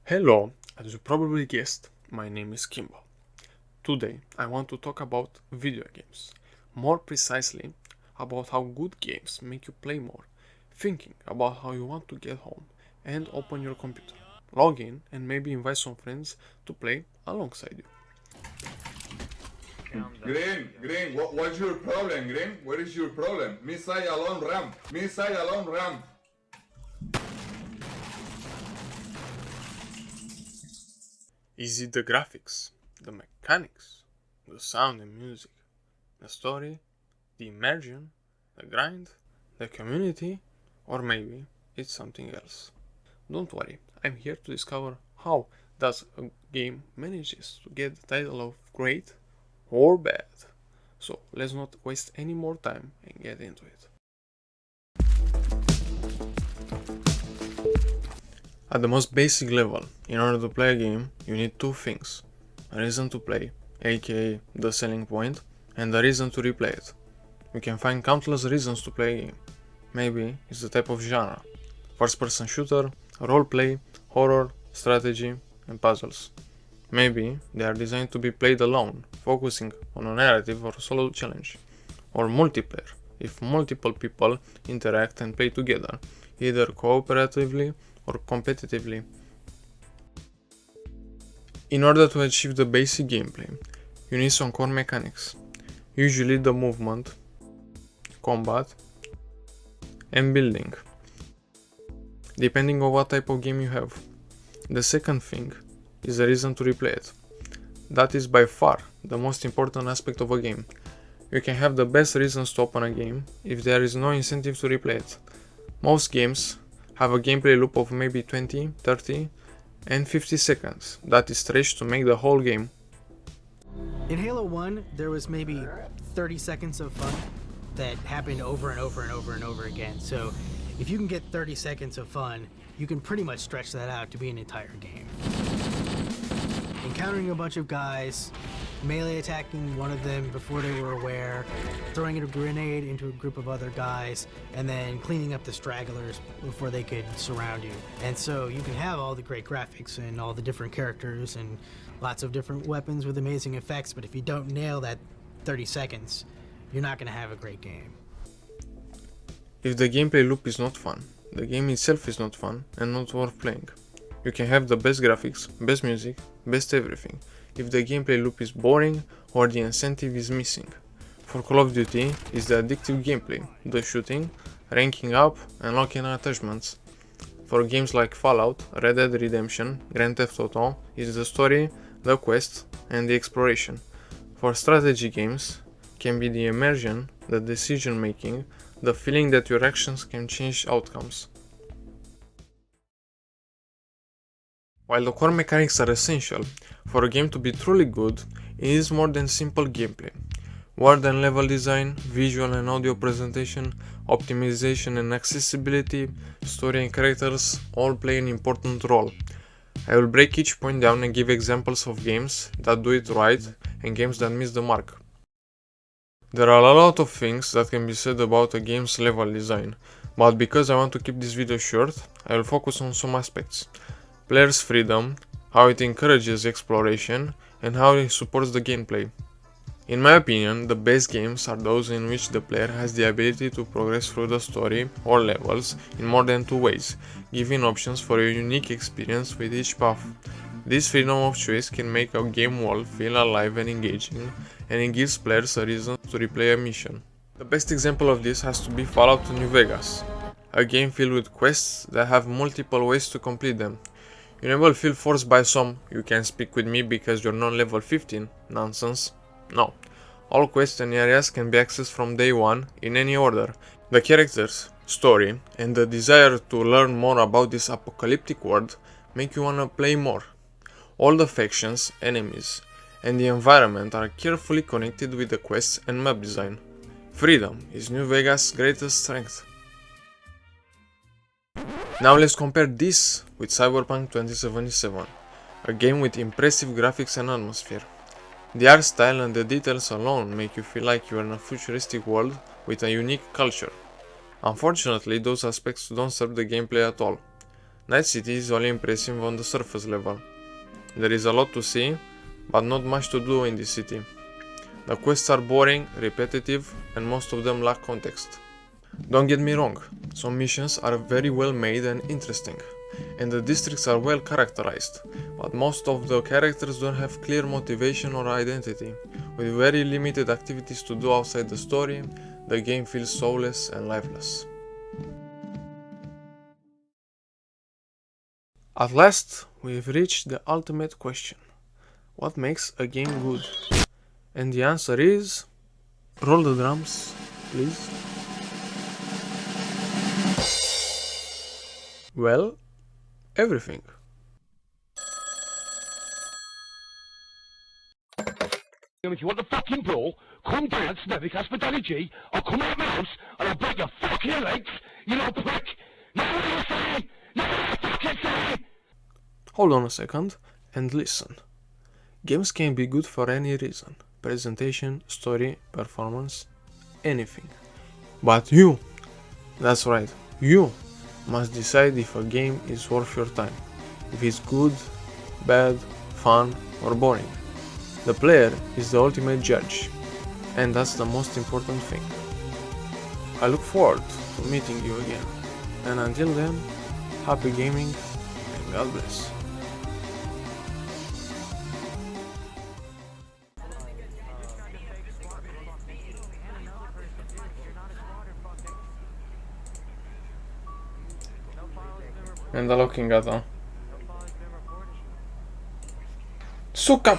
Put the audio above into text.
Hello, as you probably guessed, my name is Kimball. Today I want to talk about video games. More precisely, about how good games make you play more, thinking about how you want to get home and open your computer, log in and maybe invite some friends to play alongside you. Green, what's your problem, Green? What is your problem? Missile alone ramp. Missile alone ramp. Is it the graphics, the mechanics, the sound and music, the story, the immersion, the grind, the community, or maybe it's something else? Don't worry, I'm here to discover how does a game manages to get the title of great or bad. So let's not waste any more time and get into it. At the most basic level, in order to play a game, you need two things: a reason to play, aka the selling point, and a reason to replay it. You can find countless reasons to play a game. Maybe it's the type of genre: first person shooter, roleplay, horror, strategy, and puzzles. Maybe they are designed to be played alone, focusing on a narrative or solo challenge. Or multiplayer, if multiple people interact and play together, either cooperatively or competitively. In order to achieve the basic gameplay, you need some core mechanics, usually the movement, combat, and building, depending on what type of game you have. The second thing is the reason to replay it. That is by far the most important aspect of a game. You can have the best reasons to open a game if there is no incentive to replay it. Most games have a gameplay loop of maybe 20, 30, and 50 seconds that is stretched to make the whole game. In Halo 1, there was maybe 30 seconds of fun that happened over and over and over and over again. So if you can get 30 seconds of fun, you can pretty much stretch that out to be an entire game. Encountering a bunch of guys, melee attacking one of them before they were aware, throwing a grenade into a group of other guys, and then cleaning up the stragglers before they could surround you. And so you can have all the great graphics and all the different characters and lots of different weapons with amazing effects, but if you don't nail that 30 seconds, you're not going to have a great game. If the gameplay loop is not fun, the game itself is not fun and not worth playing. You can have the best graphics, best music, best everything, if the gameplay loop is boring or the incentive is missing. For Call of Duty is the addictive gameplay, the shooting, ranking up, and locking attachments. For games like Fallout, Red Dead Redemption, Grand Theft Auto is the story, the quest, and the exploration. For strategy games can be the immersion, the decision making, the feeling that your actions can change outcomes. While the core mechanics are essential, for a game to be truly good, it is more than simple gameplay. World and level design, visual and audio presentation, optimization and accessibility, story and characters all play an important role. I will break each point down and give examples of games that do it right and games that miss the mark. There are a lot of things that can be said about a game's level design, but because I want to keep this video short, I will focus on some aspects. Players' freedom, how it encourages exploration, and how it supports the gameplay. In my opinion, the best games are those in which the player has the ability to progress through the story or levels in more than two ways, giving options for a unique experience with each path. This freedom of choice can make a game world feel alive and engaging, and it gives players a reason to replay a mission. The best example of this has to be Fallout New Vegas, a game filled with quests that have multiple ways to complete them. You never feel forced by some "you can speak with me because you're not level 15" nonsense. No. All quests and areas can be accessed from day one in any order. The characters, story, and the desire to learn more about this apocalyptic world make you wanna play more. All the factions, enemies, and the environment are carefully connected with the quests and map design. Freedom is New Vegas' greatest strength. Now let's compare this with Cyberpunk 2077, a game with impressive graphics and atmosphere. The art style and the details alone make you feel like you are in a futuristic world with a unique culture. Unfortunately, those aspects don't serve the gameplay at all. Night City is only impressive on the surface level. There is a lot to see, but not much to do in the city. The quests are boring, repetitive, and most of them lack context. Don't get me wrong, some missions are very well made and interesting, and the districts are well characterized, but most of the characters don't have clear motivation or identity. With very limited activities to do outside the story, the game feels soulless and lifeless. At last, we've reached the ultimate question. What makes a game good? And the answer is... roll the drums, please. Well, everything. If you want the fucking brawl, come down to Nevic Hospitality, or come out my house, and I'll break your fucking legs, you little prick! Now what I say! Now what I fucking say! Hold on a second and listen. Games can be good for any reason. Presentation, story, performance, anything. But you, that's right, you must decide if a game is worth your time. If it's good, bad, fun, or boring. The player is the ultimate judge, and that's the most important thing. I look forward to meeting you again, and until then, happy gaming and God bless. Mi è andato looking at Suka!